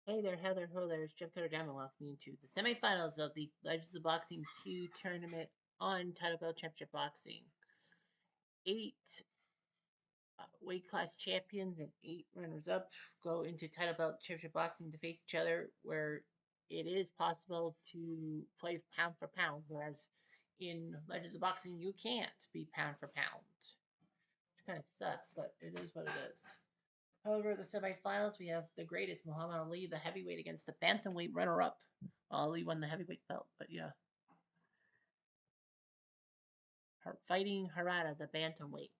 Hey there, Heather. Hello there. It's Jeff Cutter Diamond. Welcome you to the semifinals of the Legends of Boxing 2 tournament on Title Belt Championship Boxing. 8 weight class champions and 8 runners up go into Title Belt Championship Boxing to face each other, where it is possible to play pound for pound, whereas in Legends of Boxing, you can't be pound for pound. Which kind of sucks, but it is what it is. However, the semifinals, we have the greatest Muhammad Ali, the heavyweight, against the bantamweight runner-up. Ali won the heavyweight belt, but yeah, fighting Harada, the bantamweight.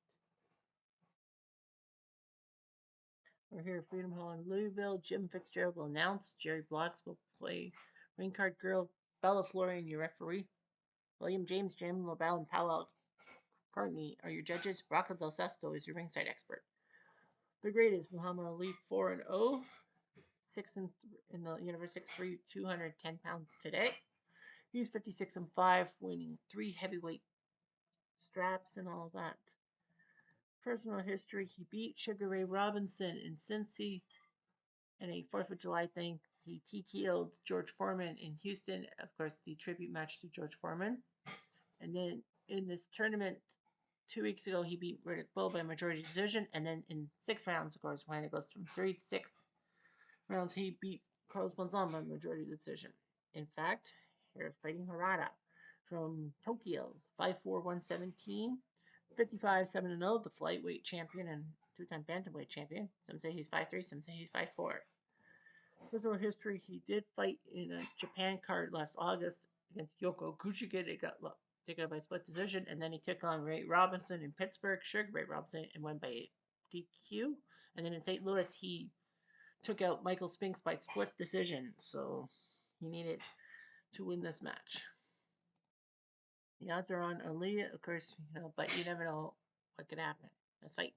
We're here at Freedom Hall in Louisville. Jim Fitzgerald will announce. Jerry Blocks will play ring card girl. Bella Florian, your referee. William James, Jim LaBelle, and Powell Courtney are your judges. Rocco Del Sesto is your ringside expert. The greatest Muhammad Ali 4-0, 6 and in the Universe 6'3", 210 pounds today. He's 56-5, winning 3 heavyweight straps and all that. Personal history: he beat Sugar Ray Robinson in Cincy in a 4th of July thing. He TKO'd George Foreman in Houston, of course, the tribute match to George Foreman. And then in this tournament 2 weeks ago, he beat Riddick Bowe by majority decision. And then in 6 rounds, of course, when it goes from 3 to 6 rounds, he beat Carlos Monzon by majority decision. In fact, here's fighting Harada from Tokyo, 5'4", 117, 55, 7-0, the flyweight champion and 2-time bantamweight champion. Some say he's 5'3", some say he's 5'4". Personal history: he did fight in a Japan card last August against Yoko Kuchige. It got taken up by split decision, and then he took on Ray Robinson in Pittsburgh, Sugar Ray Robinson, and won by DQ. And then in St. Louis, he took out Michael Spinks by split decision, so he needed to win this match. The odds are on Ali, of course, but you never know what could happen. Let's fight.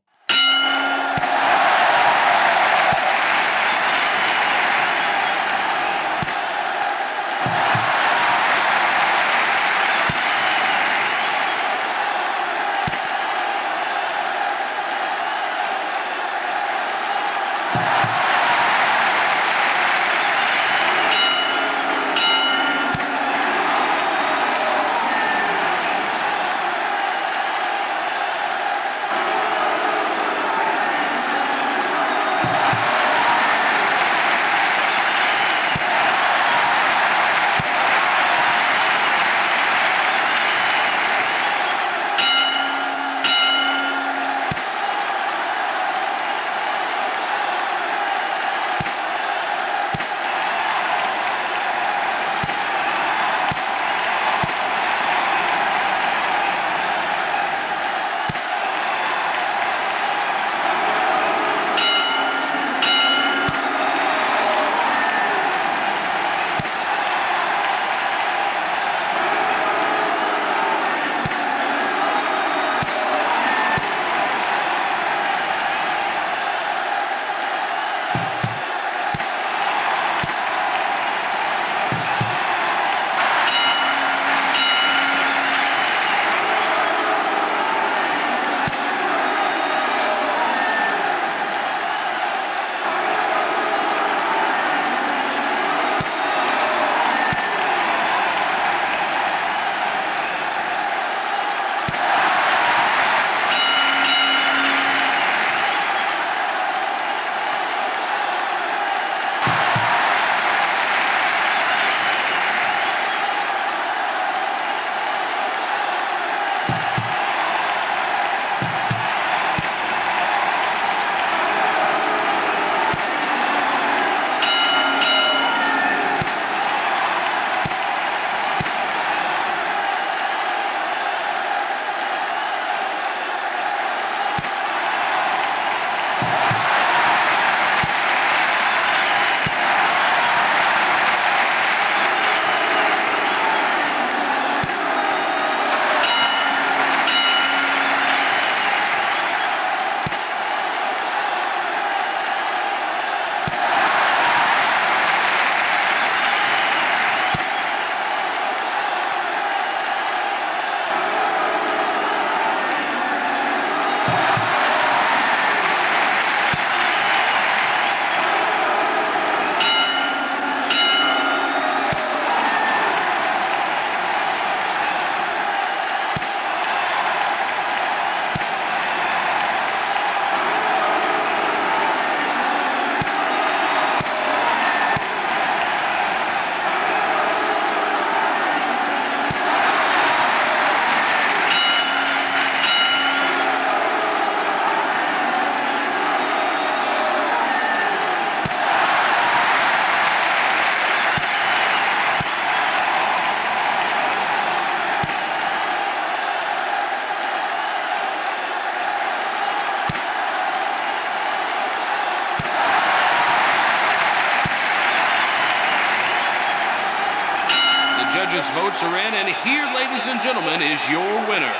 The judges' votes are in, and here, ladies and gentlemen, is your winner.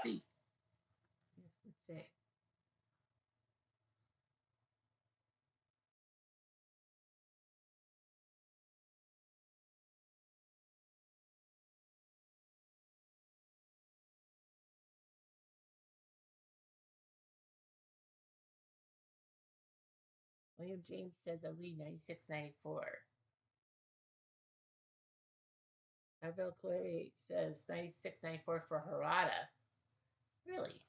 See. Let's see. William James says Ali 96-94. Abel Clary says 96-94 for Harada. Really?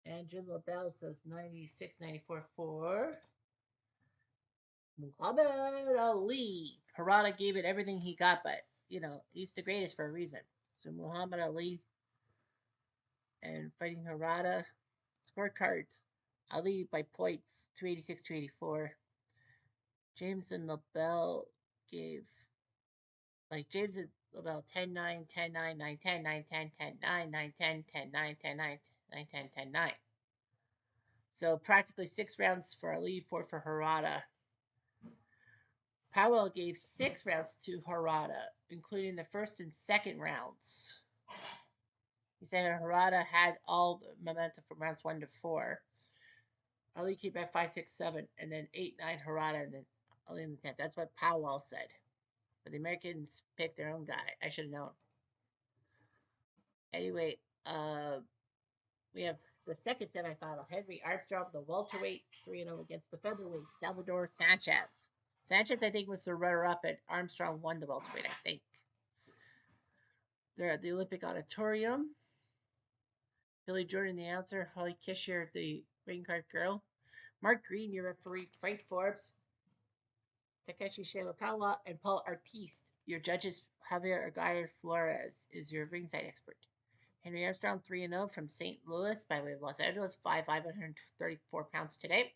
And Jim LaBelle says 96-94 for Muhammad Ali. Harada gave it everything he got, but, he's the greatest for a reason. So Muhammad Ali and fighting Harada. Scorecards. Ali by points, 286-284. James and LaBelle gave, James and LaBelle 10-9, 10-9, 9-10, 9-10, 10-9, 9-10, 10-9, 10-9, 9-10, 10-9. So practically 6 rounds for Ali, 4 for Harada. Powell gave 6 rounds to Harada, including the first and second rounds. He said Harada had all the momentum from rounds 1 to 4. Ali came back 5-6-7, and then 8-9 Harada, and then Ali in the 10th. That's what Powell said. But the Americans picked their own guy. I should have known. Anyway, we have the second semifinal. Henry Armstrong, the welterweight, 3-0 against the featherweight, Salvador Sanchez. Sanchez, I think, was the runner-up, and Armstrong won the welterweight, I think. They're at the Olympic Auditorium. Billy Jordan, the announcer. Holly Kisher, the green card girl. Mark Green, your referee. Frank Forbes. Takeshi Shimokawa. And Paul Artiste, your judges. Javier Aguirre Flores is your ringside expert. Henry Armstrong, 3-0 from St. Louis by way of Los Angeles. 5'5", 134 pounds today.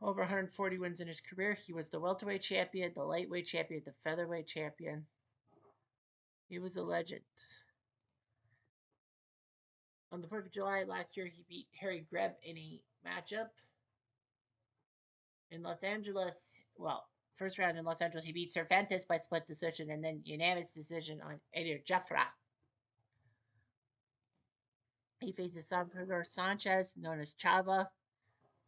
Over 140 wins in his career. He was the welterweight champion, the lightweight champion, the featherweight champion. He was a legend. On the 4th of July last year, he beat Harry Greb in a matchup. In Los Angeles, first round in Los Angeles, he beat Cervantes by split decision and then unanimous decision on Edir Jafra. He faces Salvador Sanchez, known as Chava.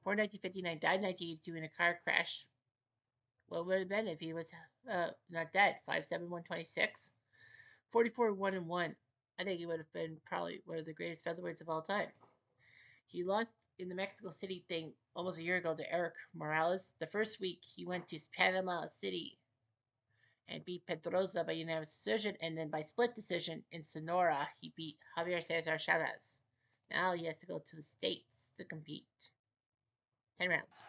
Born 1959, died 1982 in a car crash. What would it have been if he was not dead? 5'7", 126. 44-1-1. I think he would have been probably one of the greatest featherweights of all time. He lost in the Mexico City thing almost a year ago to Eric Morales. The first week, he went to Panama City and beat Pedroza by unanimous decision, and then by split decision in Sonora, he beat Javier Cesar Chavez. Now he has to go to the States to compete. 10 rounds.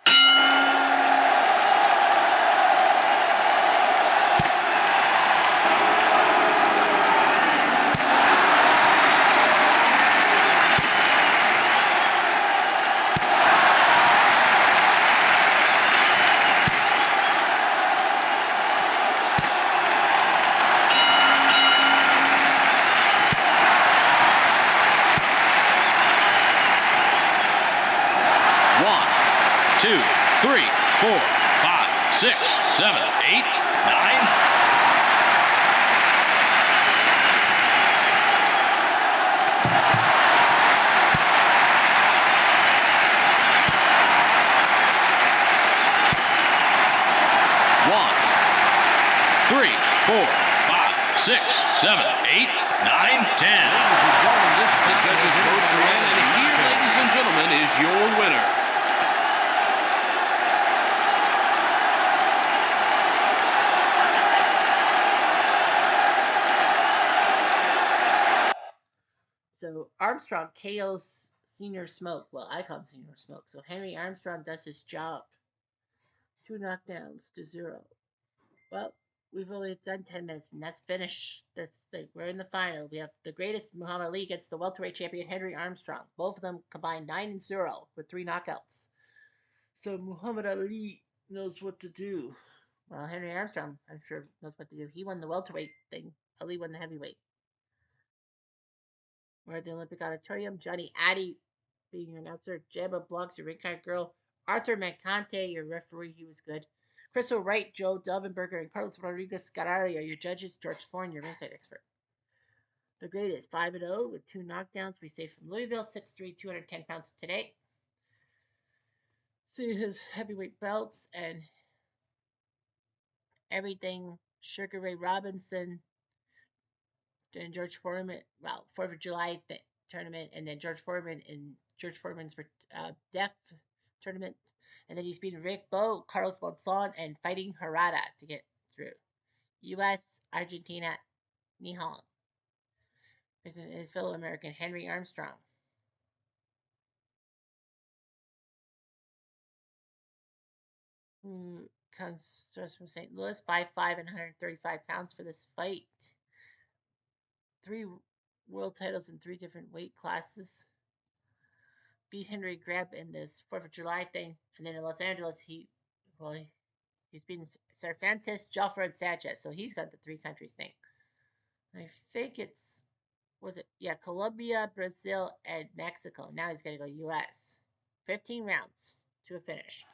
Two, three, 4, 5, 6, 7, 8, 9. One, 3, 4, 5, 6, 7, 8, 9, 10. Ladies and gentlemen, the judges' votes are in, and here, ladies and gentlemen, is your winner. So Armstrong KOs Senior Smoke. Well, I call him Senior Smoke. So Henry Armstrong does his job. 2 knockdowns to 0. Well, we've only done 10 minutes, and that's finished. We're in the final. We have the greatest Muhammad Ali against the welterweight champion Henry Armstrong. Both of them combined 9-0 with 3 knockouts. So Muhammad Ali knows what to do. Well, Henry Armstrong, I'm sure, knows what to do. He won the welterweight thing. Ali won the heavyweight. We're at the Olympic Auditorium. Johnny Addy being your announcer. Gemma Blocks, your ring card girl. Arthur Mancante, your referee. He was good. Crystal Wright, Joe Dovenberger, and Carlos Rodriguez Scarari are your judges. George Foreign, your ringside expert. The grade is 5-0 with 2 knockdowns. We say from Louisville, 6'3", 210 pounds today. See his heavyweight belts and everything. Sugar Ray Robinson, then George Foreman, 4th of July tournament, and then George Foreman in George Foreman's deaf tournament. And then he's beating Rick Bout, Carlos Monson, and fighting Harada to get through. U.S., Argentina, Nihon. His fellow American Henry Armstrong. Comes from St. Louis, 5'5" and 135 pounds for this fight. 3 world titles in 3 different weight classes. Beat Henry Greb in this 4th of July thing. And then in Los Angeles, he's beaten Cervantes, Joffre, and Sanchez. So he's got the 3 countries thing. I think Colombia, Brazil, and Mexico. Now he's going to go U.S. 15 rounds to a finish.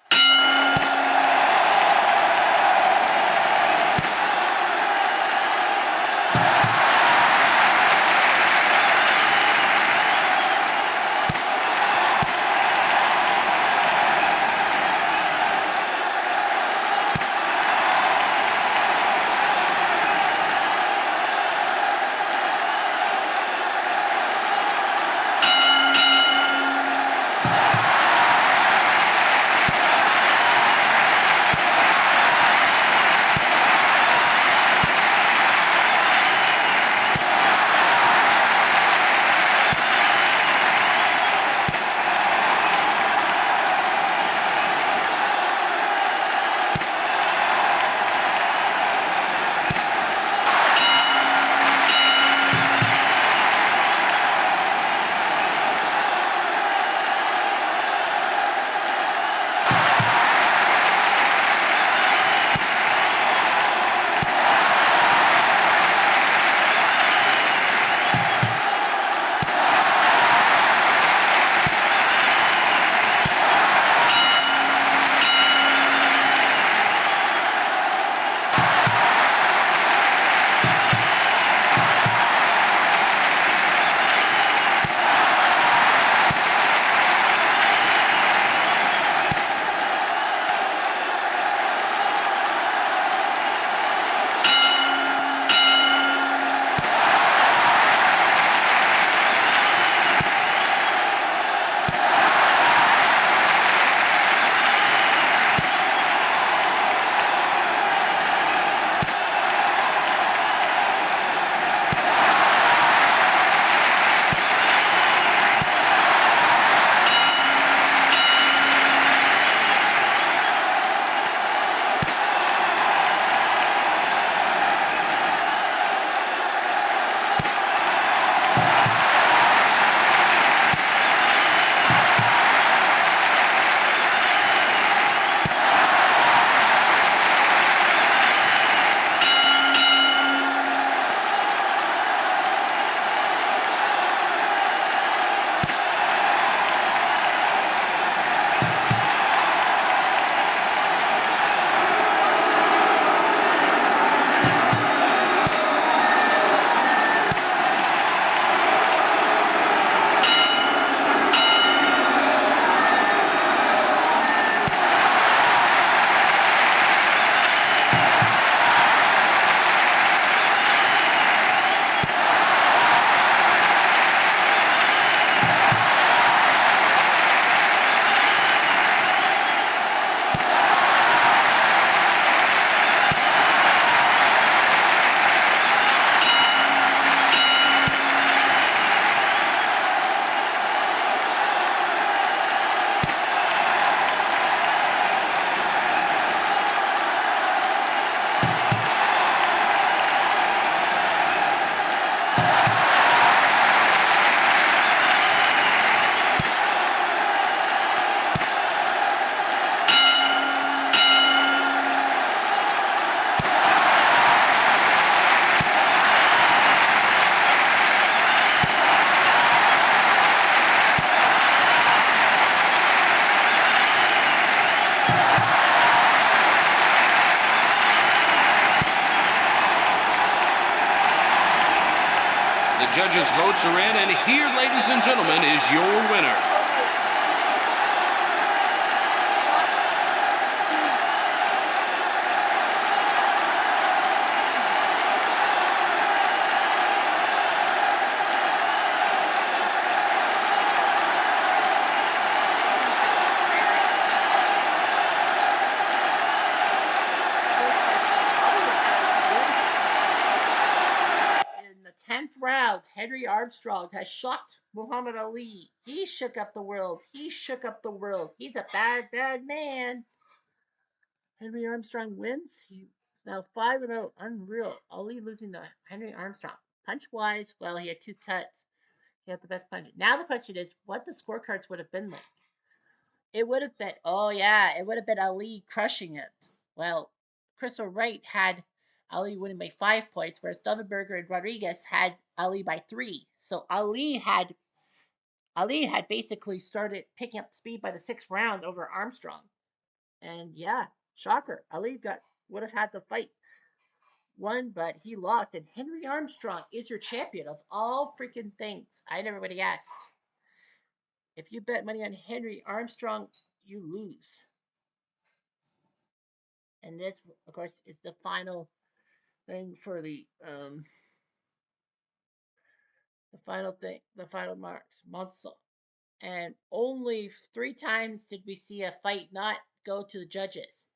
The judges' votes are in, and here, ladies and gentlemen, is your winner. In the 10th round, Henry Armstrong has shocked Muhammad Ali. He shook up the world. He shook up the world. He's a bad, bad man. Henry Armstrong wins. He's now 5-0. Unreal. Ali losing to Henry Armstrong. Punch wise, well, he had 2 cuts. He had the best punch. Now the question is what the scorecards would have been like. It would have been, oh yeah, it would have been Ali crushing it. Well, Crystal Wright had Ali winning by 5 points, whereas Stuvenberger and Rodriguez had Ali by 3. So Ali had basically started picking up speed by the 6th round over Armstrong. And yeah, shocker. Ali would have had the fight won, but he lost. And Henry Armstrong is your champion of all freaking things. I never would have guessed. If you bet money on Henry Armstrong, you lose. And this, of course, is the final thing for the final marks. Muscle. And only 3 times did we see a fight not go to the judges.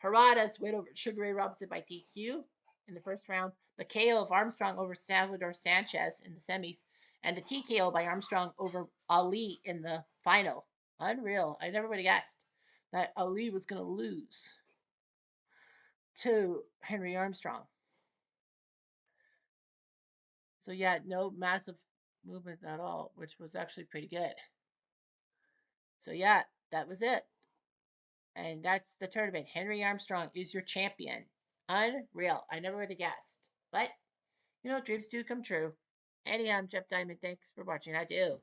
Harada's win over Sugar Ray Robinson by DQ in the first round, the KO of Armstrong over Salvador Sanchez in the semis, and the TKO by Armstrong over Ali in the final. Unreal. I never would have guessed that Ali was going to lose to Henry Armstrong. So yeah, no massive movements at all, which was actually pretty good. So yeah, that was it. And that's the tournament. Henry Armstrong is your champion. Unreal. I never would have guessed. But, dreams do come true. Anyhow, I'm Jeff Diamond. Thanks for watching. I do.